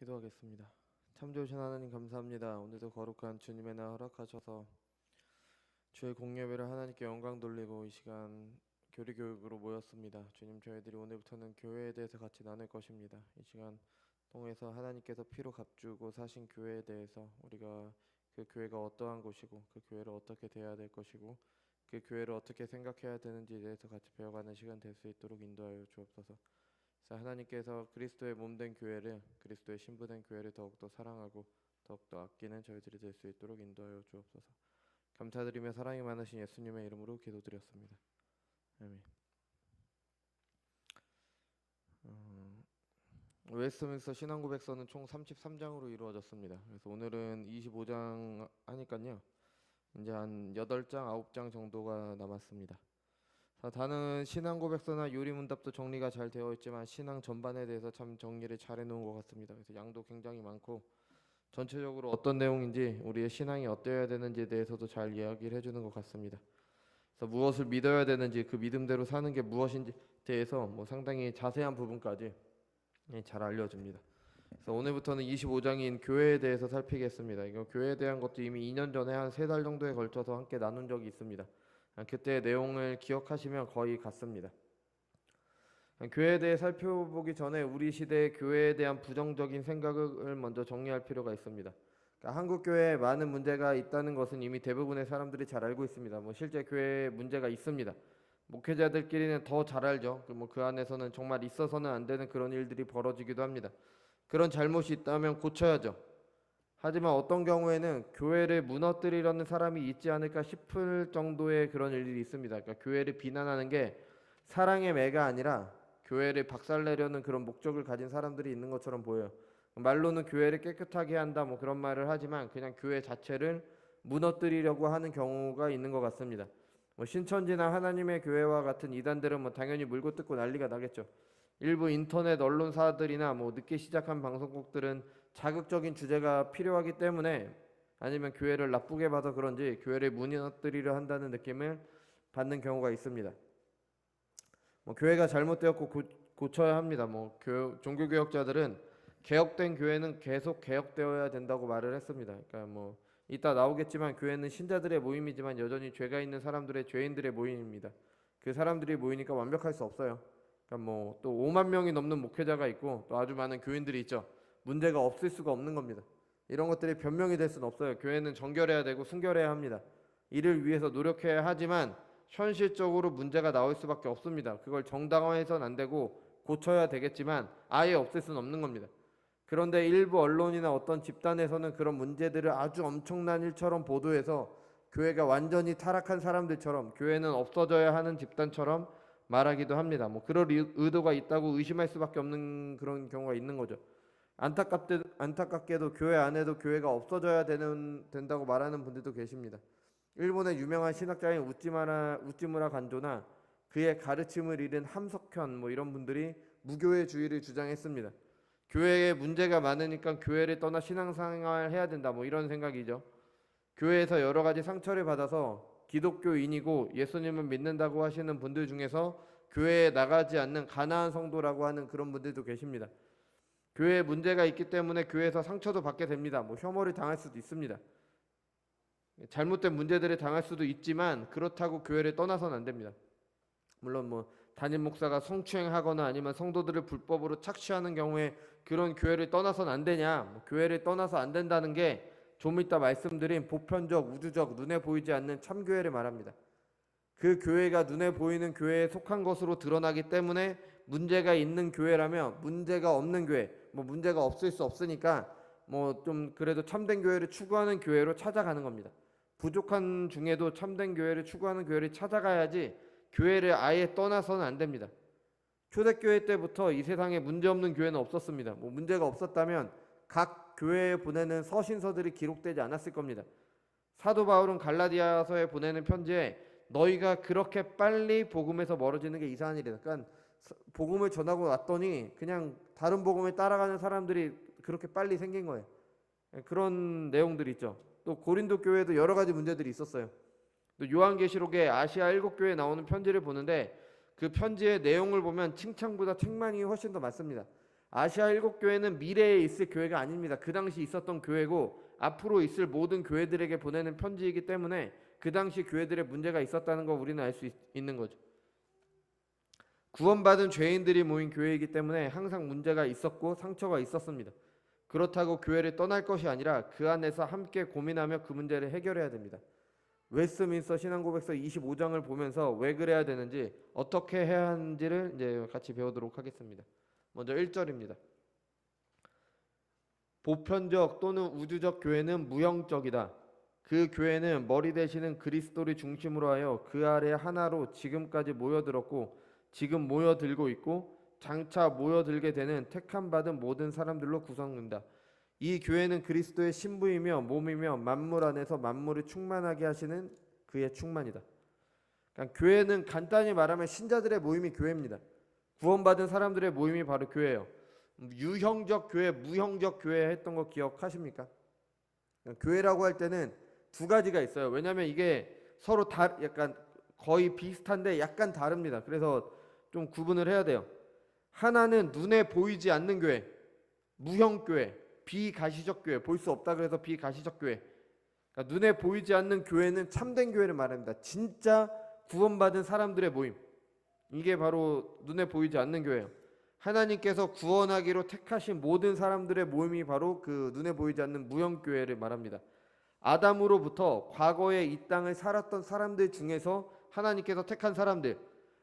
기도하겠습니다. 참 좋으신 하나님 감사합니다. 오늘도 거룩한 주님의 날 허락하셔서 주의 공예배를 하나님께 영광 돌리고 이 시간 교리 교육으로 모였습니다. 주님, 저희들이 오늘부터는 교회에 대해서 같이 나눌 것입니다. 이 시간 통해서 하나님께서 피로 값주고 사신 교회에 대해서 우리가 그 교회가 어떠한 곳이고 그 교회를 어떻게 대해야 될 것이고 그 교회를 어떻게 생각해야 되는지에 대해서 같이 배워가는 시간 될 수 있도록 인도하여 주옵소서. 하나님께서 그리스도의 몸된 교회를, 그리스도의 신부된 교회를 더욱더 사랑하고 더욱더 아끼는 저희들이 될 수 있도록 인도하여 주옵소서. 감사드리며 사랑이 많으신 예수님의 이름으로 기도드렸습니다. 아멘. 웨스트민스터 신앙고백서는 총 33장으로 이루어졌습니다. 그래서 오늘은 25장 하니까요, 이제 한 8장, 9장 정도가 남았습니다. 다는 신앙고백서나 요리문답도 정리가 잘 되어 있지만 신앙 전반에 대해서 참 정리를 잘 해놓은 것 같습니다. 그래서 양도 굉장히 많고 전체적으로 어떤 내용인지 우리의 신앙이 어떠해야 되는지에 대해서도 잘 이야기를 해주는 것 같습니다. 그래서 무엇을 믿어야 되는지, 그 믿음대로 사는 게 무엇인지 대해서 상당히 자세한 부분까지 잘 알려줍니다. 그래서 오늘부터는 25장인 교회에 대해서 살피겠습니다. 이거 교회에 대한 것도 이미 2년 전에 한 3달 정도에 걸쳐서 함께 나눈 적이 있습니다. 그때 내용을 기억하시면 거의 같습니다. 교회에 대해 살펴보기 전에 우리 시대의 교회에 대한 부정적인 생각을 먼저 정리할 필요가 있습니다. 그러니까 한국 교회에 많은 문제가 있다는 것은 이미 대부분의 사람들이 잘 알고 있습니다. 실제 교회에 문제가 있습니다. 목회자들끼리는 더 잘 알죠. 그 안에서는 정말 있어서는 안 되는 그런 일들이 벌어지기도 합니다. 그런 잘못이 있다면 고쳐야죠. 하지만 어떤 경우에는 교회를 무너뜨리려는 사람이 있지 않을까 싶을 정도의 그런 일들이 있습니다. 그러니까 교회를 비난하는 게 사랑의 매가 아니라 교회를 박살내려는 그런 목적을 가진 사람들이 있는 것처럼 보여요. 말로는 교회를 깨끗하게 한다 그런 말을 하지만 그냥 교회 자체를 무너뜨리려고 하는 경우가 있는 것 같습니다. 신천지나 하나님의 교회와 같은 이단들은 당연히 물고 뜯고 난리가 나겠죠. 일부 인터넷 언론사들이나 늦게 시작한 방송국들은 자극적인 주제가 필요하기 때문에 아니면 교회를 나쁘게 봐서 그런지 교회를 무너뜨리려 한다는 느낌을 받는 경우가 있습니다. 교회가 잘못되었고 고쳐야 합니다. 종교개혁자들은 개혁된 교회는 계속 개혁되어야 된다고 말을 했습니다. 그러니까 이따 나오겠지만 교회는 신자들의 모임이지만 여전히 죄가 있는 사람들의 죄인들의 모임입니다. 그 사람들이 모이니까 완벽할 수 없어요. 그러니까 또 5만 명이 넘는 목회자가 있고 또 아주 많은 교인들이 있죠. 문제가 없을 수가 없는 겁니다. 이런 것들이 변명이 될 수는 없어요. 교회는 정결해야 되고 순결해야 합니다. 이를 위해서 노력해야 하지만 현실적으로 문제가 나올 수밖에 없습니다. 그걸 정당화해서는 안 되고 고쳐야 되겠지만 아예 없앨 수는 없는 겁니다. 그런데 일부 언론이나 어떤 집단에서는 그런 문제들을 아주 엄청난 일처럼 보도해서 교회가 완전히 타락한 사람들처럼, 교회는 없어져야 하는 집단처럼 말하기도 합니다. 그럴 의도가 있다고 의심할 수밖에 없는 그런 경우가 있는 거죠. 안타깝게도 교회 안에도 교회가 없어져야 된다고 말하는 분들도 계십니다. 일본의 유명한 신학자인 우찌무라 간조나 그의 가르침을 잃은 함석현 이런 분들이 무교회주의를 주장했습니다. 교회에 문제가 많으니까 교회를 떠나 신앙생활 해야 된다 이런 생각이죠. 교회에서 여러 가지 상처를 받아서 기독교인이고 예수님을 믿는다고 하시는 분들 중에서 교회에 나가지 않는 가난한 성도라고 하는 그런 분들도 계십니다. 교회에 문제가 있기 때문에 교회에서 상처도 받게 됩니다. 혐오를 당할 수도 있습니다. 잘못된 문제들을 당할 수도 있지만 그렇다고 교회를 떠나서는 안 됩니다. 물론 담임 목사가 성추행하거나 아니면 성도들을 불법으로 착취하는 경우에 그런 교회를 떠나서는 안 되냐, 교회를 떠나서 안 된다는 게 좀 이따 말씀드린 보편적, 우주적, 눈에 보이지 않는 참교회를 말합니다. 그 교회가 눈에 보이는 교회에 속한 것으로 드러나기 때문에 문제가 있는 교회라면 문제가 없는 교회, 문제가 없을 수 없으니까 좀 그래도 참된 교회를 추구하는 교회로 찾아가는 겁니다. 부족한 중에도 참된 교회를 추구하는 교회를 찾아가야지 교회를 아예 떠나서는 안 됩니다. 초대교회 때부터 이 세상에 문제없는 교회는 없었습니다. 문제가 없었다면 각 교회에 보내는 서신서들이 기록되지 않았을 겁니다. 사도 바울은 갈라디아서에 보내는 편지에 너희가 그렇게 빨리 복음에서 멀어지는 게 이상한 일이다. 그러니까 복음을 전하고 왔더니 그냥 다른 복음을 따라가는 사람들이 그렇게 빨리 생긴 거예요. 그런 내용들이 있죠. 또 고린도 교회도 여러 가지 문제들이 있었어요. 또 요한계시록에 아시아 7교회에 나오는 편지를 보는데 그 편지의 내용을 보면 칭찬보다 책망이 훨씬 더 많습니다. 아시아 7교회는 미래에 있을 교회가 아닙니다. 그 당시 있었던 교회고 앞으로 있을 모든 교회들에게 보내는 편지이기 때문에 그 당시 교회들의 문제가 있었다는 거 우리는 알 수 있는 거죠. 구원받은 죄인들이 모인 교회이기 때문에 항상 문제가 있었고 상처가 있었습니다. 그렇다고 교회를 떠날 것이 아니라 그 안에서 함께 고민하며 그 문제를 해결해야 됩니다. 웨스트민스터 신앙고백서 25장을 보면서 왜 그래야 되는지 어떻게 해야 하는지를 이제 같이 배우도록 하겠습니다. 먼저 1절입니다. 보편적 또는 우주적 교회는 무형적이다. 그 교회는 머리 되시는 그리스도를 중심으로 하여 그 아래 하나로 지금까지 모여들었고 지금 모여들고 있고 장차 모여들게 되는 택함받은 모든 사람들로 구성된다. 이 교회는 그리스도의 신부이며 몸이며 만물 안에서 만물을 충만하게 하시는 그의 충만이다. 그러니까 교회는 간단히 말하면 신자들의 모임이 교회입니다. 구원받은 사람들의 모임이 바로 교회예요. 유형적 교회, 무형적 교회 했던 거 기억하십니까? 그러니까 교회라고 할 때는 두 가지가 있어요. 왜냐하면 이게 서로 약간 거의 비슷한데 약간 다릅니다. 그래서 좀 구분을 해야 돼요. 하나는 눈에 보이지 않는 교회, 무형교회, 비가시적 교회, 볼 수 없다 그래서 비가시적 교회. 그러니까 눈에 보이지 않는 교회는 참된 교회를 말합니다. 진짜 구원받은 사람들의 모임. 이게 바로 눈에 보이지 않는 교회예요. 하나님께서 구원하기로 택하신 모든 사람들의 모임이 바로 그 눈에 보이지 않는 무형교회를 말합니다. 아담으로부터 과거에 이 땅을 살았던 사람들 중에서 하나님께서 택한 사람들,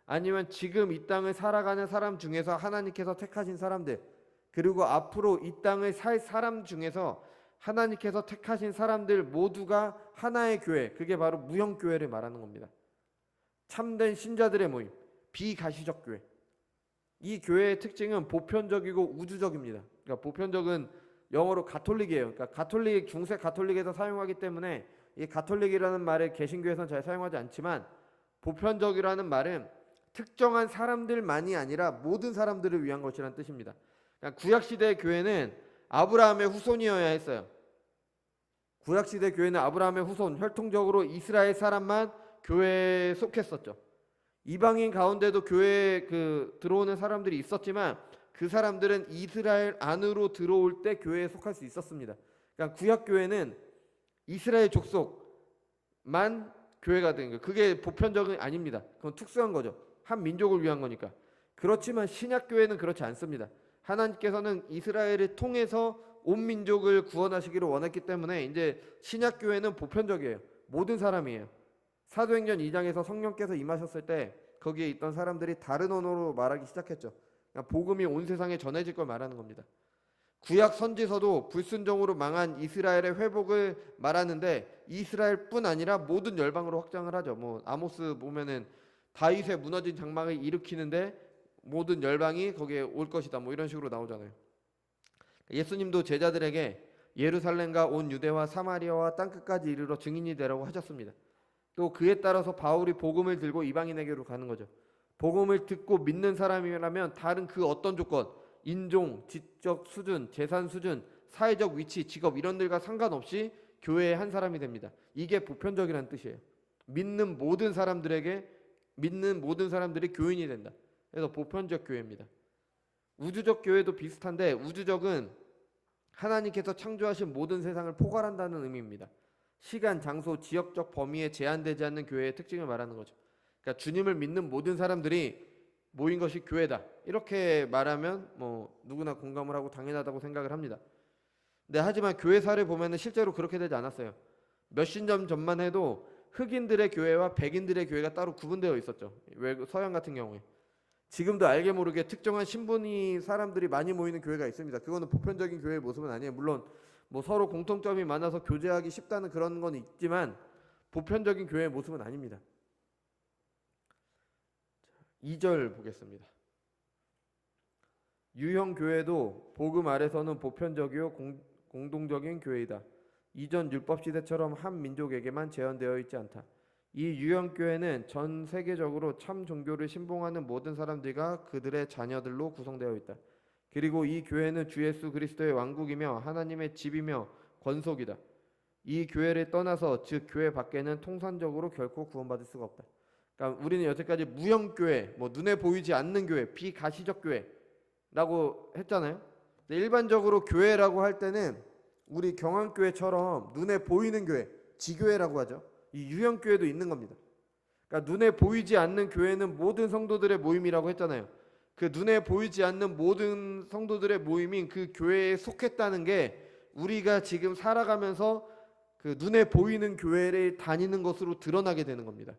아니면 지금 이 땅을 살아가는 사람 중에서 하나님께서 택하신 사람들, 그리고 앞으로 이 땅을 살 사람 중에서 하나님께서 택하신 사람들 모두가 하나의 교회, 그게 바로 무형교회를 말하는 겁니다. 참된 신자들의 모임, 비가시적 교회. 이 교회의 특징은 보편적이고 우주적입니다. 그러니까 보편적은 영어로 가톨릭이에요. 그러니까 가톨릭, 중세 가톨릭에서 사용하기 때문에 이 가톨릭이라는 말을 개신교에서는 잘 사용하지 않지만 보편적이라는 말은 특정한 사람들만이 아니라 모든 사람들을 위한 것이라는 뜻입니다. 그러니까 구약시대의 교회는 아브라함의 후손이어야 했어요. 구약시대 교회는 아브라함의 후손, 혈통적으로 이스라엘 사람만 교회에 속했었죠. 이방인 가운데도 교회에 들어오는 사람들이 있었지만 그 사람들은 이스라엘 안으로 들어올 때 교회에 속할 수 있었습니다. 그러니까 구약교회는 이스라엘 족속만 교회가 된 거예요. 그게 보편적은 아닙니다. 그건 특수한 거죠. 한 민족을 위한 거니까. 그렇지만 신약교회는 그렇지 않습니다. 하나님께서는 이스라엘을 통해서 온 민족을 구원하시기를 원했기 때문에 이제 신약교회는 보편적이에요. 모든 사람이에요. 사도행전 2장에서 성령께서 임하셨을 때 거기에 있던 사람들이 다른 언어로 말하기 시작했죠. 그러니까 복음이 온 세상에 전해질 걸 말하는 겁니다. 구약 선지서도 불순종으로 망한 이스라엘의 회복을 말하는데 이스라엘뿐 아니라 모든 열방으로 확장을 하죠. 뭐 아모스 보면은 다윗의 무너진 장막을 일으키는데 모든 열방이 거기에 올 것이다. 뭐 이런 식으로 나오잖아요. 예수님도 제자들에게 예루살렘과 온 유대와 사마리아와 땅끝까지 이르러 증인이 되라고 하셨습니다. 또 그에 따라서 바울이 복음을 들고 이방인에게로 가는 거죠. 복음을 듣고 믿는 사람이라면 다른 그 어떤 조건, 인종, 지적 수준, 재산 수준, 사회적 위치, 직업 이런 들과 상관없이 교회의 한 사람이 됩니다. 이게 보편적이라는 뜻이에요. 믿는 모든 사람들이 교인이 된다. 그래서 보편적 교회입니다. 우주적 교회도 비슷한데 우주적은 하나님께서 창조하신 모든 세상을 포괄한다는 의미입니다. 시간, 장소, 지역적 범위에 제한되지 않는 교회의 특징을 말하는 거죠. 그러니까 주님을 믿는 모든 사람들이 모인 것이 교회다. 이렇게 말하면 뭐 누구나 공감을 하고 당연하다고 생각을 합니다. 근데 하지만 교회사를 보면은 실제로 그렇게 되지 않았어요. 몇십 년 전만 해도 흑인들의 교회와 백인들의 교회가 따로 구분되어 있었죠. 서양 같은 경우에. 지금도 알게 모르게 특정한 신분이 사람들이 많이 모이는 교회가 있습니다. 그거는 보편적인 교회의 모습은 아니에요. 물론 뭐 서로 공통점이 많아서 교제하기 쉽다는 그런 건 있지만 보편적인 교회의 모습은 아닙니다. 2절 보겠습니다. 유형 교회도 복음 아래서는 보편적이요 공동적인 교회이다. 이전 율법 시대처럼 한 민족에게만 제한되어 있지 않다. 이 유형 교회는 전 세계적으로 참 종교를 신봉하는 모든 사람들과 그들의 자녀들로 구성되어 있다. 그리고 이 교회는 주 예수 그리스도의 왕국이며 하나님의 집이며 권속이다. 이 교회를 떠나서 즉 교회 밖에는 통상적으로 결코 구원받을 수가 없다. 그러니까 우리는 여태까지 무형교회, 뭐 눈에 보이지 않는 교회, 비가시적 교회 라고 했잖아요. 근데 일반적으로 교회라고 할 때는 우리 경암교회처럼 눈에 보이는 교회, 지교회라고 하죠. 이 유형교회도 있는 겁니다. 그러니까 눈에 보이지 않는 교회는 모든 성도들의 모임이라고 했잖아요. 그 눈에 보이지 않는 모든 성도들의 모임인 그 교회에 속했다는 게 우리가 지금 살아가면서 그 눈에 보이는 교회를 다니는 것으로 드러나게 되는 겁니다.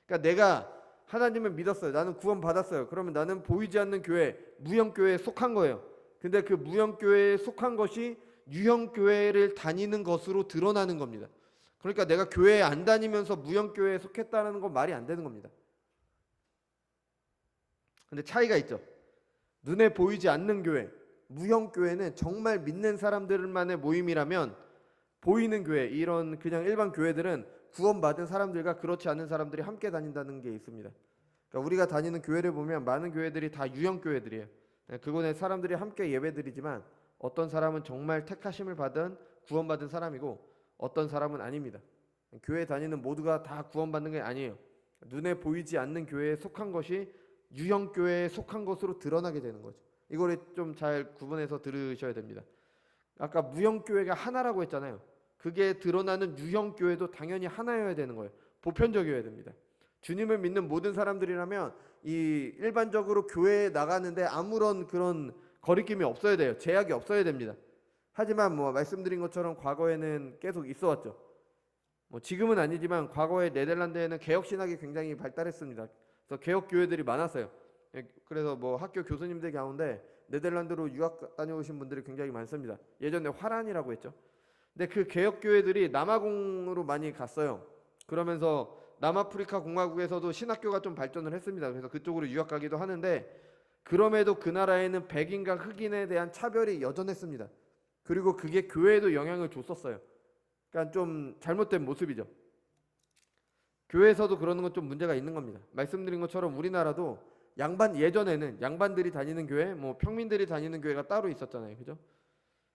그러니까 내가 하나님을 믿었어요. 나는 구원 받았어요. 그러면 나는 보이지 않는 교회, 무형교회에 속한 거예요. 근데 그 무형교회에 속한 것이 유형교회를 다니는 것으로 드러나는 겁니다. 그러니까 내가 교회에 안 다니면서 무형교회에 속했다는 건 말이 안 되는 겁니다. 근데 차이가 있죠. 눈에 보이지 않는 교회, 무형교회는 정말 믿는 사람들만의 모임이라면, 보이는 교회, 이런 그냥 일반 교회들은 구원받은 사람들과 그렇지 않은 사람들이 함께 다닌다는 게 있습니다. 그러니까 우리가 다니는 교회를 보면 많은 교회들이 다 유형교회들이에요. 그곳에 사람들이 함께 예배드리지만 어떤 사람은 정말 택하심을 받은 구원받은 사람이고 어떤 사람은 아닙니다. 교회 다니는 모두가 다 구원받는 게 아니에요. 눈에 보이지 않는 교회에 속한 것이 유형교회에 속한 것으로 드러나게 되는 거죠. 이거를 좀 잘 구분해서 들으셔야 됩니다. 아까 무형교회가 하나라고 했잖아요. 그게 드러나는 유형교회도 당연히 하나여야 되는 거예요. 보편적이어야 됩니다. 주님을 믿는 모든 사람들이라면 이 일반적으로 교회에 나가는데 아무런 그런 거리낌이 없어야 돼요. 제약이 없어야 됩니다. 하지만 뭐 말씀드린 것처럼 과거에는 계속 있어 왔죠. 뭐 지금은 아니지만 과거에 네덜란드에는 개혁 신학이 굉장히 발달했습니다. 그래서 개혁 교회들이 많았어요. 그래서 뭐 학교 교수님들 가운데 네덜란드로 유학 다녀오신 분들이 굉장히 많습니다. 예전에 화란이라고 했죠. 근데 그 개혁 교회들이 남아공으로 많이 갔어요. 그러면서 남아프리카 공화국에서도 신학교가 좀 발전을 했습니다. 그래서 그쪽으로 유학 가기도 하는데, 그럼에도 그 나라에는 백인과 흑인에 대한 차별이 여전했습니다. 그리고 그게 교회에도 영향을 줬었어요. 그러니까 좀 잘못된 모습이죠. 교회에서도 그러는 건 좀 문제가 있는 겁니다. 말씀드린 것처럼 우리나라도 예전에는 양반들이 다니는 교회, 뭐 평민들이 다니는 교회가 따로 있었잖아요. 그죠?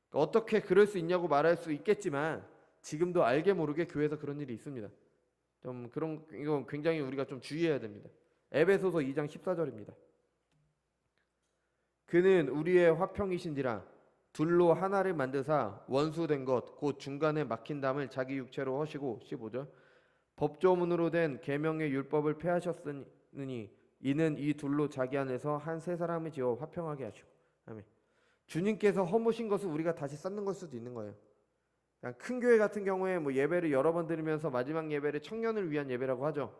그러니까 어떻게 그럴 수 있냐고 말할 수 있겠지만 지금도 알게 모르게 교회에서 그런 일이 있습니다. 좀 이건 굉장히 우리가 좀 주의해야 됩니다. 에베소서 2장 14절입니다. 그는 우리의 화평이신지라 둘로 하나를 만드사 원수된 것 곧 중간에 막힌 담을 자기 육체로 허시고, 15절, 법조문으로 된 계명의 율법을 폐하셨으니 이는 이 둘로 자기 안에서 한 세 사람을 지어 화평하게 하시고. 아멘. 주님께서 허무신 것을 우리가 다시 쌓는 걸 수도 있는 거예요. 그냥 큰 교회 같은 경우에 뭐 예배를 여러 번 드리면서 마지막 예배를 청년을 위한 예배라고 하죠.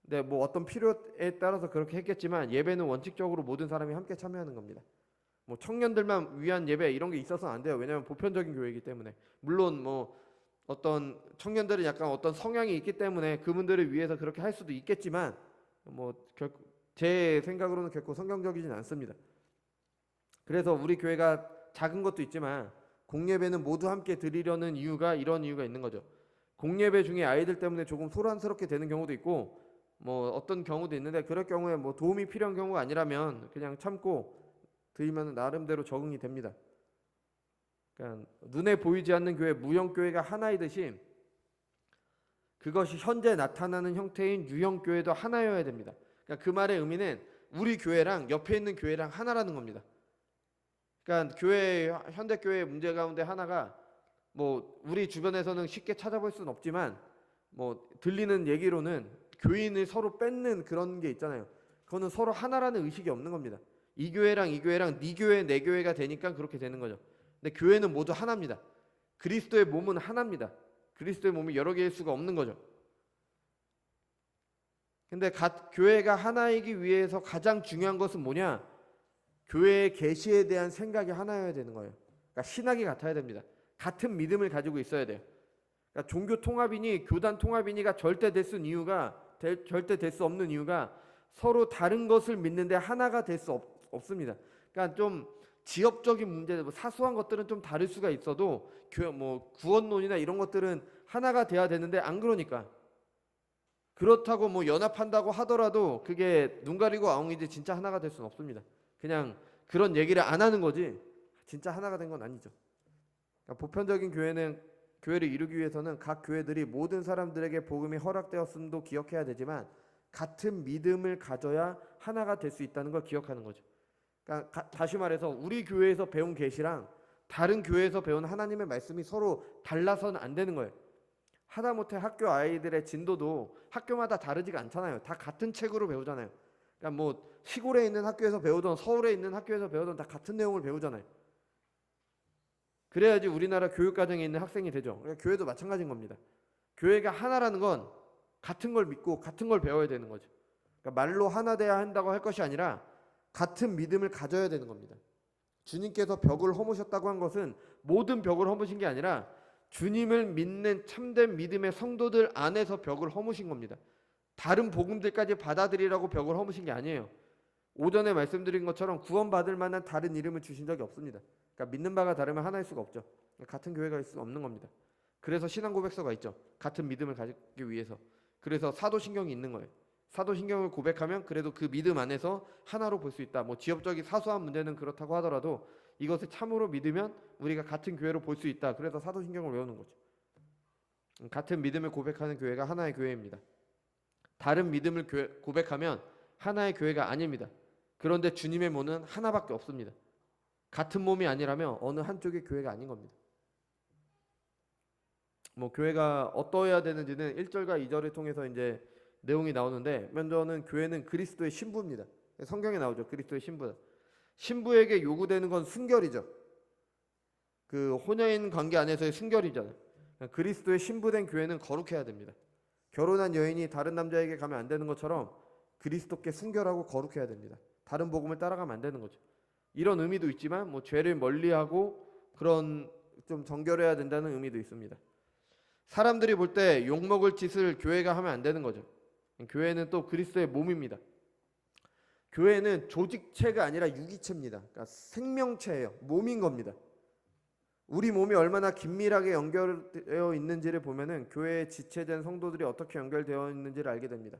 근데 뭐 어떤 필요에 따라서 그렇게 했겠지만 예배는 원칙적으로 모든 사람이 함께 참여하는 겁니다. 뭐 청년들만 위한 예배 이런 게 있어서는 안 돼요. 왜냐하면 보편적인 교회이기 때문에. 물론 뭐 어떤 청년들은 약간 어떤 성향이 있기 때문에 그분들을 위해서 그렇게 할 수도 있겠지만 뭐 제 생각으로는 결코 성경적이진 않습니다. 그래서 우리 교회가 작은 것도 있지만 공예배는 모두 함께 드리려는 이유가 이런 이유가 있는 거죠. 공예배 중에 아이들 때문에 조금 소란스럽게 되는 경우도 있고 뭐 어떤 경우도 있는데, 그럴 경우에 뭐 도움이 필요한 경우가 아니라면 그냥 참고 드리면 나름대로 적응이 됩니다. 그러니까 눈에 보이지 않는 교회, 무형교회가 하나이듯이 그것이 현재 나타나는 형태인 유형교회도 하나여야 됩니다. 그러니까 그 말의 의미는 우리 교회랑 옆에 있는 교회랑 하나라는 겁니다. 그러니까 현대교회의 문제 가운데 하나가, 뭐 우리 주변에서는 쉽게 찾아볼 수는 없지만 뭐 들리는 얘기로는 교인을 서로 뺏는 그런 게 있잖아요. 그거는 서로 하나라는 의식이 없는 겁니다. 이 교회랑 네 교회 내 교회가 되니까 그렇게 되는 거죠. 근데 교회는 모두 하나입니다. 그리스도의 몸은 하나입니다. 그리스도의 몸이 여러 개일 수가 없는 거죠. 근데 교회가 하나이기 위해서 가장 중요한 것은 뭐냐? 교회의 계시에 대한 생각이 하나여야 되는 거예요. 그러니까 신학이 같아야 됩니다. 같은 믿음을 가지고 있어야 돼요. 그러니까 종교 통합이니 교단 통합이니가 절대 될 수 없는 이유가 서로 다른 것을 믿는데 하나가 될 수 없습니다. 그러니까 좀 지역적인 문제, 사소한 것들은 좀 다를 수가 있어도 뭐 구원론이나 이런 것들은 하나가 돼야 되는데 안 그러니까. 그렇다고 뭐 연합한다고 하더라도 그게 눈 가리고 아웅이지 진짜 하나가 될 수는 없습니다. 그냥 그런 얘기를 안 하는 거지 진짜 하나가 된 건 아니죠. 그러니까 보편적인 교회를 이루기 위해서는 각 교회들이 모든 사람들에게 복음이 허락되었음도 기억해야 되지만 같은 믿음을 가져야 하나가 될 수 있다는 걸 기억하는 거죠. 그러니까 다시 말해서 우리 교회에서 배운 계시랑 다른 교회에서 배운 하나님의 말씀이 서로 달라서는 안 되는 거예요. 하다못해 학교 아이들의 진도도 학교마다 다르지가 않잖아요. 다 같은 책으로 배우잖아요. 그러니까 뭐 시골에 있는 학교에서 배우던 서울에 있는 학교에서 배우던 다 같은 내용을 배우잖아요. 그래야지 우리나라 교육과정에 있는 학생이 되죠. 그러니까 교회도 마찬가지인 겁니다. 교회가 하나라는 건 같은 걸 믿고 같은 걸 배워야 되는 거죠. 그러니까 말로 하나 돼야 한다고 할 것이 아니라 같은 믿음을 가져야 되는 겁니다. 주님께서 벽을 허무셨다고 한 것은 모든 벽을 허무신 게 아니라 주님을 믿는 참된 믿음의 성도들 안에서 벽을 허무신 겁니다. 다른 복음들까지 받아들이라고 벽을 허무신 게 아니에요. 오전에 말씀드린 것처럼 구원받을 만한 다른 이름을 주신 적이 없습니다. 그러니까 믿는 바가 다르면 하나일 수가 없죠. 같은 교회가 있을 수 없는 겁니다. 그래서 신앙 고백서가 있죠. 같은 믿음을 가지기 위해서. 그래서 사도신경이 있는 거예요. 사도신경을 고백하면 그래도 그 믿음 안에서 하나로 볼 수 있다. 뭐 지역적인 사소한 문제는 그렇다고 하더라도 이것을 참으로 믿으면 우리가 같은 교회로 볼 수 있다. 그래서 사도신경을 외우는 거죠. 같은 믿음을 고백하는 교회가 하나의 교회입니다. 다른 믿음을 고백하면 하나의 교회가 아닙니다. 그런데 주님의 몸은 하나밖에 없습니다. 같은 몸이 아니라면 어느 한쪽의 교회가 아닌 겁니다. 뭐 교회가 어떠해야 되는지는 1절과 2절을 통해서 이제 내용이 나오는데, 먼저는 교회는 그리스도의 신부입니다. 성경에 나오죠. 그리스도의 신부. 신부에게 요구되는 건 순결이죠. 그 혼인 관계 안에서의 순결이잖아요. 그리스도의 신부된 교회는 거룩해야 됩니다. 결혼한 여인이 다른 남자에게 가면 안 되는 것처럼 그리스도께 순결하고 거룩해야 됩니다. 다른 복음을 따라가면 안 되는 거죠. 이런 의미도 있지만 뭐 죄를 멀리하고 그런 좀 정결해야 된다는 의미도 있습니다. 사람들이 볼 때 욕먹을 짓을 교회가 하면 안 되는 거죠. 교회는 또 그리스도의 몸입니다. 교회는 조직체가 아니라 유기체입니다. 그러니까 생명체예요. 몸인 겁니다. 우리 몸이 얼마나 긴밀하게 연결되어 있는지를 보면은 교회에 지체된 성도들이 어떻게 연결되어 있는지를 알게 됩니다.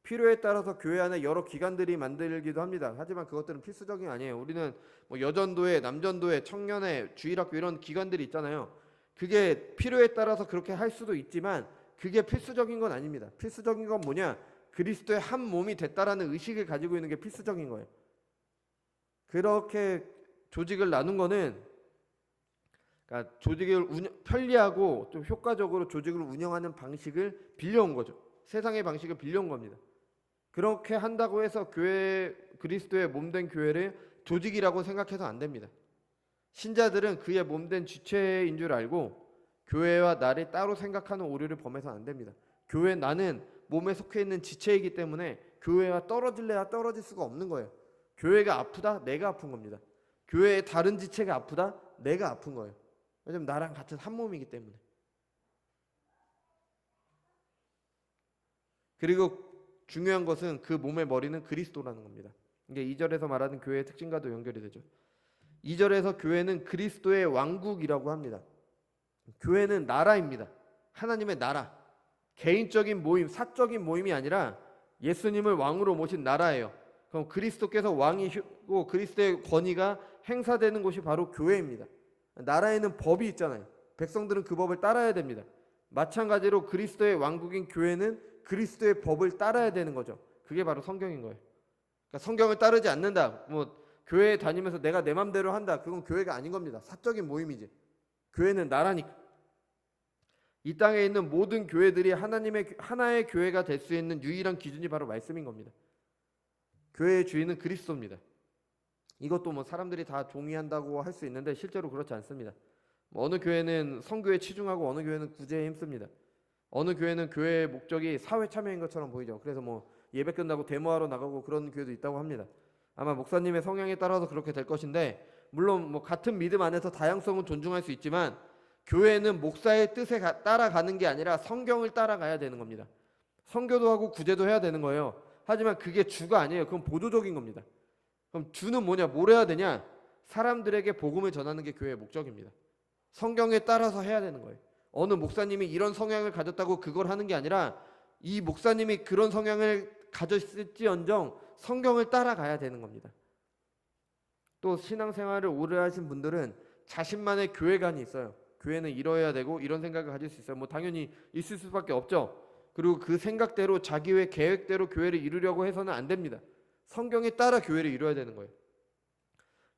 필요에 따라서 교회 안에 여러 기관들이 만들기도 합니다. 하지만 그것들은 필수적인 게 아니에요. 우리는 뭐 여전도회, 남전도회, 청년회, 주일학교 이런 기관들이 있잖아요. 그게 필요에 따라서 그렇게 할 수도 있지만 그게 필수적인 건 아닙니다. 필수적인 건 뭐냐? 그리스도의 한 몸이 됐다라는 의식을 가지고 있는 게 필수적인 거예요. 그렇게 조직을 나눈 거는, 그러니까 조직을 편리하고 좀 효과적으로 조직을 운영하는 방식을 빌려온 거죠. 세상의 방식을 빌려온 겁니다. 그렇게 한다고 해서 교회, 그리스도의 몸된 교회를 조직이라고 생각해서 안 됩니다. 신자들은 그의 몸된 지체인 줄 알고 교회와 나를 따로 생각하는 오류를 범해서는 안 됩니다. 교회, 나는 몸에 속해 있는 지체이기 때문에 교회와 떨어질래야 떨어질 수가 없는 거예요. 교회가 아프다? 내가 아픈 겁니다. 교회의 다른 지체가 아프다? 내가 아픈 거예요. 왜냐면 나랑 같은 한 몸이기 때문에. 그리고 중요한 것은 그 몸의 머리는 그리스도라는 겁니다. 이게 2절에서 말하는 교회의 특징과도 연결이 되죠. 2절에서 교회는 그리스도의 왕국이라고 합니다. 교회는 나라입니다. 하나님의 나라. 개인적인 모임, 사적인 모임이 아니라 예수님을 왕으로 모신 나라예요. 그럼 그리스도께서 왕이시고 그리스도의 권위가 행사되는 곳이 바로 교회입니다. 나라에는 법이 있잖아요. 백성들은 그 법을 따라야 됩니다. 마찬가지로 그리스도의 왕국인 교회는 그리스도의 법을 따라야 되는 거죠. 그게 바로 성경인 거예요. 그러니까 성경을 따르지 않는다, 뭐 교회에 다니면서 내가 내 맘대로 한다, 그건 교회가 아닌 겁니다. 사적인 모임이지. 교회는 나라니까. 이 땅에 있는 모든 교회들이 하나의 교회가 될 수 있는 유일한 기준이 바로 말씀인 겁니다. 교회의 주인은 그리스도입니다. 이것도 뭐 사람들이 다 동의한다고 할 수 있는데 실제로 그렇지 않습니다. 어느 교회는 선교에 치중하고 어느 교회는 구제에 힘씁니다. 어느 교회는 교회의 목적이 사회 참여인 것처럼 보이죠. 그래서 뭐 예배 끝나고 데모하러 나가고 그런 교회도 있다고 합니다. 아마 목사님의 성향에 따라서 그렇게 될 것인데, 물론 뭐 같은 믿음 안에서 다양성은 존중할 수 있지만 교회는 목사의 뜻에 따라가는 게 아니라 성경을 따라가야 되는 겁니다. 선교도 하고 구제도 해야 되는 거예요. 하지만 그게 주가 아니에요. 그건 보조적인 겁니다. 그럼 주는 뭐냐? 뭘 해야 되냐? 사람들에게 복음을 전하는 게 교회의 목적입니다. 성경에 따라서 해야 되는 거예요. 어느 목사님이 이런 성향을 가졌다고 그걸 하는 게 아니라 이 목사님이 그런 성향을 가졌을지언정 성경을 따라가야 되는 겁니다. 또 신앙생활을 오래 하신 분들은 자신만의 교회관이 있어요. 교회는 이뤄야 되고 이런 생각을 가질 수 있어요. 뭐 당연히 있을 수밖에 없죠. 그리고 그 생각대로 자기의 계획대로 교회를 이루려고 해서는 안 됩니다. 성경에 따라 교회를 이뤄야 되는 거예요.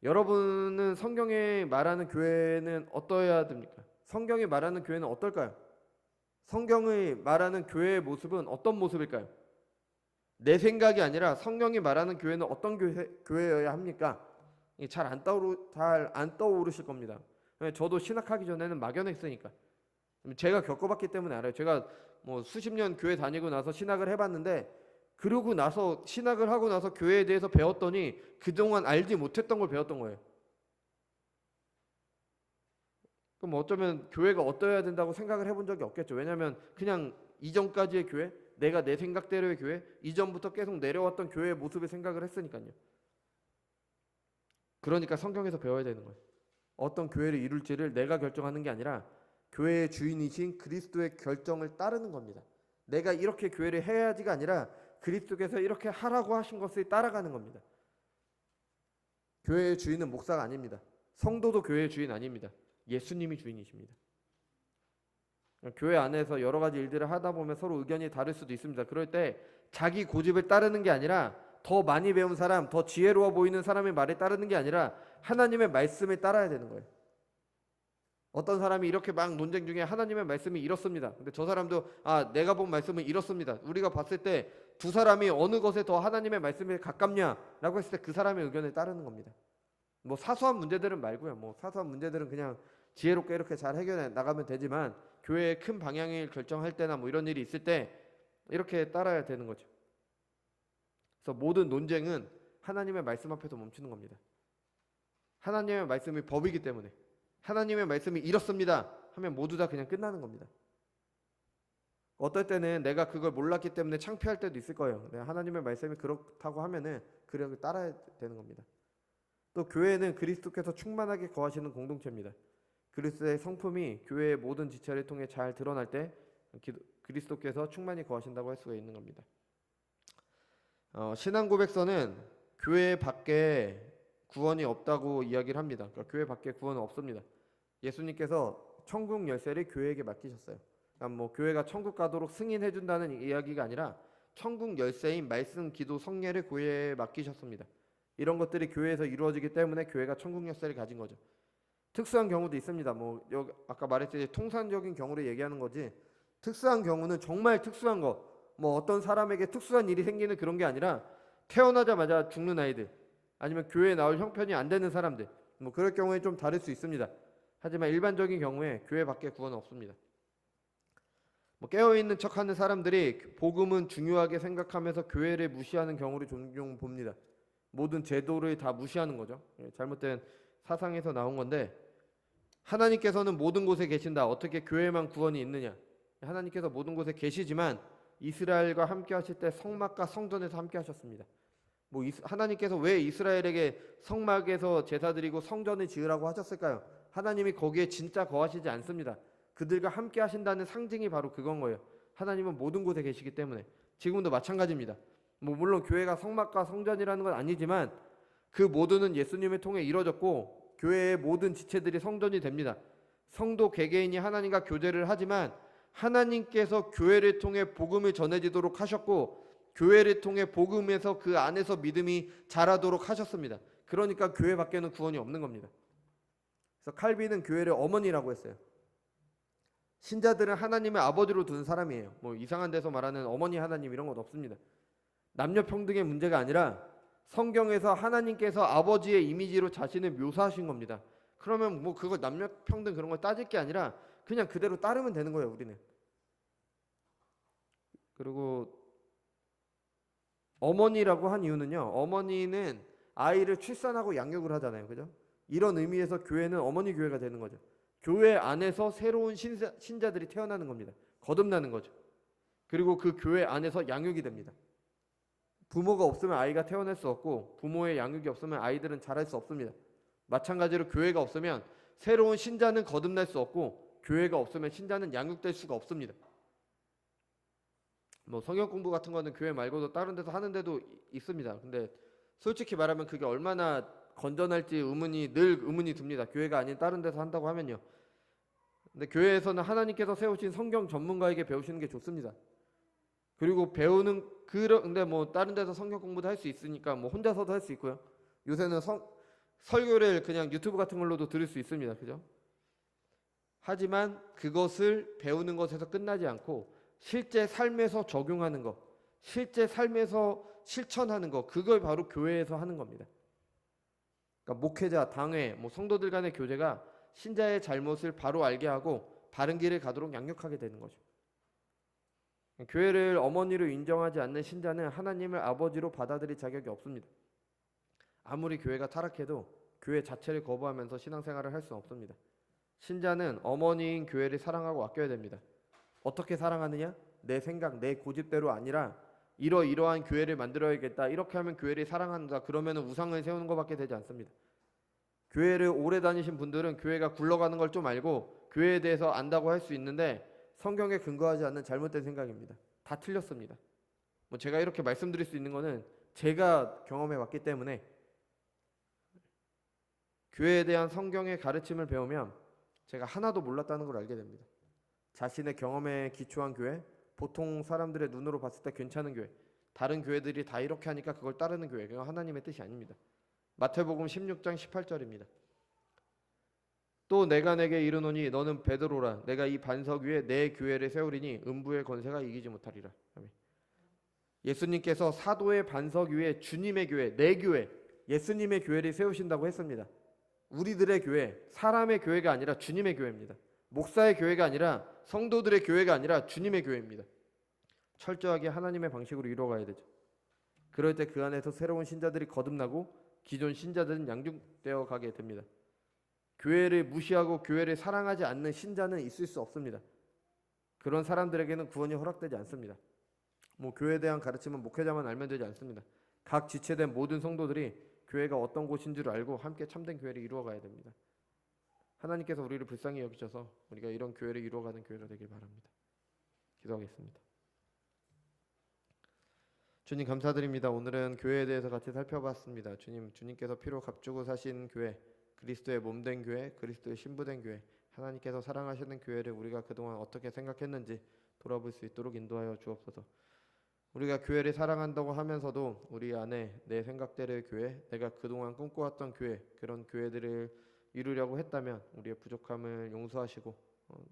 여러분은 성경에 말하는 교회는 어떠해야 됩니까? 성경이 말하는 교회는 어떨까요? 성경이 말하는 교회의 모습은 어떤 모습일까요? 내 생각이 아니라 성경이 말하는 교회는 어떤 교회여야 합니까? 잘 안 떠오르실 겁니다. 저도 신학하기 전에는 막연했으니까. 제가 겪어봤기 때문에 알아요. 제가 뭐 수십 년 교회 다니고 나서 신학을 해봤는데, 그러고 나서 신학을 하고 나서 교회에 대해서 배웠더니 그동안 알지 못했던 걸 배웠던 거예요. 그럼 어쩌면 교회가 어떠해야 된다고 생각을 해본 적이 없겠죠. 왜냐하면 그냥 이전까지의 교회, 내가 내 생각대로의 교회, 이전부터 계속 내려왔던 교회의 모습을 생각을 했으니까요. 그러니까 성경에서 배워야 되는 거예요. 어떤 교회를 이룰지를 내가 결정하는 게 아니라 교회의 주인이신 그리스도의 결정을 따르는 겁니다. 내가 이렇게 교회를 해야지가 아니라 그리스도께서 이렇게 하라고 하신 것을 따라가는 겁니다. 교회의 주인은 목사가 아닙니다. 성도도 교회의 주인 아닙니다. 예수님이 주인이십니다. 교회 안에서 여러 가지 일들을 하다 보면 서로 의견이 다를 수도 있습니다. 그럴 때 자기 고집을 따르는 게 아니라, 더 많이 배운 사람, 더 지혜로워 보이는 사람의 말에 따르는 게 아니라 하나님의 말씀에 따라야 되는 거예요. 어떤 사람이 이렇게 막 논쟁 중에 하나님의 말씀이 이렇습니다. 근데 저 사람도 내가 본 말씀은 이렇습니다. 우리가 봤을 때 두 사람이 어느 것에 더 하나님의 말씀에 가깝냐라고 했을 때 그 사람의 의견을 따르는 겁니다. 뭐 사소한 문제들은 말고요. 뭐 사소한 문제들은 그냥 지혜롭게 이렇게 잘 해결해 나가면 되지만, 교회의 큰 방향을 결정할 때나 뭐 이런 일이 있을 때 이렇게 따라야 되는 거죠. 그래서 모든 논쟁은 하나님의 말씀 앞에서 멈추는 겁니다. 하나님의 말씀이 법이기 때문에, 하나님의 말씀이 이렇습니다 하면 모두 다 그냥 끝나는 겁니다. 어떨 때는 내가 그걸 몰랐기 때문에 창피할 때도 있을 거예요. 하나님의 말씀이 그렇다고 하면은 그렇게 따라야 되는 겁니다. 또 교회는 그리스도께서 충만하게 거하시는 공동체입니다. 그리스도의 성품이 교회의 모든 지체를 통해 잘 드러날 때 그리스도께서 충만히 거하신다고 할 수가 있는 겁니다. 신앙고백서는 교회 밖에 구원이 없다고 이야기를 합니다. 그러니까 교회 밖에 구원은 없습니다. 예수님께서 천국 열쇠를 교회에게 맡기셨어요. 그러니까 뭐 교회가 천국 가도록 승인해 준다는 이야기가 아니라 천국 열쇠인 말씀, 기도, 성례를 교회에 맡기셨습니다. 이런 것들이 교회에서 이루어지기 때문에 교회가 천국 열쇠를 가진 거죠. 특수한 경우도 있습니다. 뭐 여기 아까 말했듯이 통상적인 경우를 얘기하는 거지, 특수한 경우는 정말 특수한 거, 뭐 어떤 사람에게 특수한 일이 생기는 그런 게 아니라 태어나자마자 죽는 아이들, 아니면 교회에 나올 형편이 안 되는 사람들, 뭐 그럴 경우에 좀 다를 수 있습니다. 하지만 일반적인 경우에 교회 밖에 구원은 없습니다. 뭐 깨어있는 척하는 사람들이 복음은 중요하게 생각하면서 교회를 무시하는 경우를 종종 봅니다. 모든 제도를 다 무시하는 거죠. 잘못된 사상에서 나온 건데, 하나님께서는 모든 곳에 계신다. 어떻게 교회만 구원이 있느냐? 하나님께서 모든 곳에 계시지만 이스라엘과 함께 하실 때 성막과 성전에서 함께 하셨습니다. 뭐 하나님께서 왜 이스라엘에게 성막에서 제사 드리고 성전을 지으라고 하셨을까요? 하나님이 거기에 진짜 거하시지 않습니다. 그들과 함께 하신다는 상징이 바로 그건 거예요. 하나님은 모든 곳에 계시기 때문에. 지금도 마찬가지입니다. 뭐 물론 교회가 성막과 성전이라는 건 아니지만 그 모두는 예수님을 통해 이루어졌고, 교회의 모든 지체들이 성전이 됩니다. 성도 개개인이 하나님과 교제를 하지만 하나님께서 교회를 통해 복음을 전해지도록 하셨고, 교회를 통해 복음에서 그 안에서 믿음이 자라도록 하셨습니다. 그러니까 교회 밖에는 구원이 없는 겁니다. 그래서 칼빈은 교회를 어머니라고 했어요. 신자들은 하나님을 아버지로 두는 사람이에요. 뭐 이상한 데서 말하는 어머니 하나님 이런 건 없습니다. 남녀 평등의 문제가 아니라 성경에서 하나님께서 아버지의 이미지로 자신을 묘사하신 겁니다. 그러면 뭐 그걸 남녀 평등 그런 걸 따질 게 아니라 그냥 그대로 따르면 되는 거예요, 우리는. 그리고 어머니라고 한 이유는요, 어머니는 아이를 출산하고 양육을 하잖아요, 그죠? 이런 의미에서 교회는 어머니 교회가 되는 거죠. 교회 안에서 새로운 신자들이 태어나는 겁니다. 거듭나는 거죠. 그리고 그 교회 안에서 양육이 됩니다. 부모가 없으면 아이가 태어날 수 없고, 부모의 양육이 없으면 아이들은 자랄 수 없습니다. 마찬가지로 교회가 없으면 새로운 신자는 거듭날 수 없고, 교회가 없으면 신자는 양육될 수가 없습니다. 뭐 성경 공부 같은 거는 교회 말고도 다른 데서 하는 데도 있습니다. 근데 솔직히 말하면 그게 얼마나 건전할지 늘 의문이 듭니다. 교회가 아닌 다른 데서 한다고 하면요. 근데 교회에서는 하나님께서 세우신 성경 전문가에게 배우시는 게 좋습니다. 그리고 근데 뭐 다른 데서 성경 공부도 할 수 있으니까 뭐 혼자서도 할 수 있고요. 요새는 설교를 그냥 유튜브 같은 걸로도 들을 수 있습니다. 그죠? 하지만 그것을 배우는 것에서 끝나지 않고 실제 삶에서 적용하는 것, 실제 삶에서 실천하는 것, 그걸 바로 교회에서 하는 겁니다. 그러니까 목회자, 당회, 성도들 간의 교제가 신자의 잘못을 바로 알게 하고 바른 길을 가도록 양육하게 되는 거죠. 교회를 어머니로 인정하지 않는 신자는 하나님을 아버지로 받아들일 자격이 없습니다. 아무리 교회가 타락해도 교회 자체를 거부하면서 신앙생활을 할 수는 없습니다. 신자는 어머니인 교회를 사랑하고 아껴야 됩니다. 어떻게 사랑하느냐? 내 생각, 내 고집대로 아니라 이러이러한 교회를 만들어야겠다. 이렇게 하면 교회를 사랑한다. 그러면 우상을 세우는 것밖에 되지 않습니다. 교회를 오래 다니신 분들은 교회가 굴러가는 걸 좀 알고 교회에 대해서 안다고 할 수 있는데 성경에 근거하지 않는 잘못된 생각입니다. 다 틀렸습니다. 제가 이렇게 말씀드릴 수 있는 거는 제가 경험해 왔기 때문에 교회에 대한 성경의 가르침을 배우면 제가 하나도 몰랐다는 걸 알게 됩니다. 자신의 경험에 기초한 교회, 보통 사람들의 눈으로 봤을 때 괜찮은 교회, 다른 교회들이 다 이렇게 하니까 그걸 따르는 교회, 그건 하나님의 뜻이 아닙니다. 마태복음 16장 18절입니다. 또 내가 내게 이르노니 너는 베드로라. 내가 이 반석 위에 내 교회를 세우리니 음부의 권세가 이기지 못하리라. 아멘. 예수님께서 사도의 반석 위에 주님의 교회, 내 교회, 예수님의 교회를 세우신다고 했습니다. 우리들의 교회, 사람의 교회가 아니라 주님의 교회입니다. 목사의 교회가 아니라 성도들의 교회가 아니라 주님의 교회입니다. 철저하게 하나님의 방식으로 이루어가야 되죠. 그럴 때 그 안에서 새로운 신자들이 거듭나고 기존 신자들은 양육되어 가게 됩니다. 교회를 무시하고 교회를 사랑하지 않는 신자는 있을 수 없습니다. 그런 사람들에게는 구원이 허락되지 않습니다. 교회에 대한 가르침은 목회자만 알면 되지 않습니다. 각 지체된 모든 성도들이 교회가 어떤 곳인 줄 알고 함께 참된 교회를 이루어가야 됩니다. 하나님께서 우리를 불쌍히 여기셔서 우리가 이런 교회를 이루어가는 교회가 되길 바랍니다. 기도하겠습니다. 주님 감사드립니다. 오늘은 교회에 대해서 같이 살펴봤습니다. 주님께서 피로 값주고 사신 교회, 그리스도의 몸된 교회, 그리스도의 신부된 교회, 하나님께서 사랑하시는 교회를 우리가 그동안 어떻게 생각했는지 돌아볼 수 있도록 인도하여 주옵소서. 우리가 교회를 사랑한다고 하면서도 우리 안에 내 생각대로의 교회, 내가 그동안 꿈꿔왔던 교회, 그런 교회들을 이루려고 했다면 우리의 부족함을 용서하시고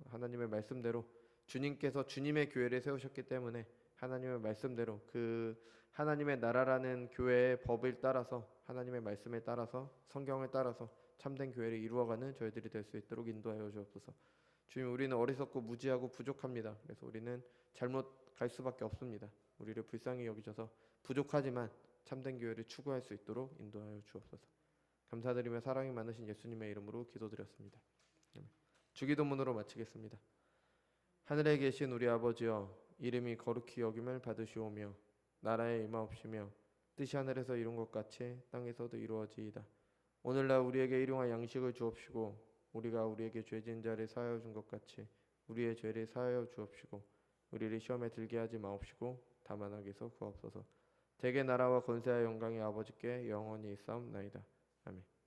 하나님의 말씀대로 주님께서 주님의 교회를 세우셨기 때문에 하나님의 말씀대로 그 하나님의 나라라는 교회의 법을 따라서 하나님의 말씀에 따라서 성경을 따라서 참된 교회를 이루어가는 저희들이 될 수 있도록 인도하여 주옵소서. 주님, 우리는 어리석고 무지하고 부족합니다. 그래서 우리는 잘못 갈 수밖에 없습니다. 우리를 불쌍히 여기셔서 부족하지만 참된 교회를 추구할 수 있도록 인도하여 주옵소서. 감사드리며 사랑이 많으신 예수님의 이름으로 기도드렸습니다. 주기도문으로 마치겠습니다. 하늘에 계신 우리 아버지여, 이름이 거룩히 여김을 받으시오며 나라에 임하옵시며 뜻이 하늘에서 이룬 것 같이 땅에서도 이루어지이다. 오늘날 우리에게 일용할 양식을 주옵시고 우리가 우리에게 죄진 자를 사하여 준 것 같이 우리의 죄를 사하여 주옵시고 우리를 시험에 들게 하지 마옵시고 다만 악에서 구하옵소서. 대개 나라와 권세와 영광이 아버지께 영원히 있사옵나이다. 아멘.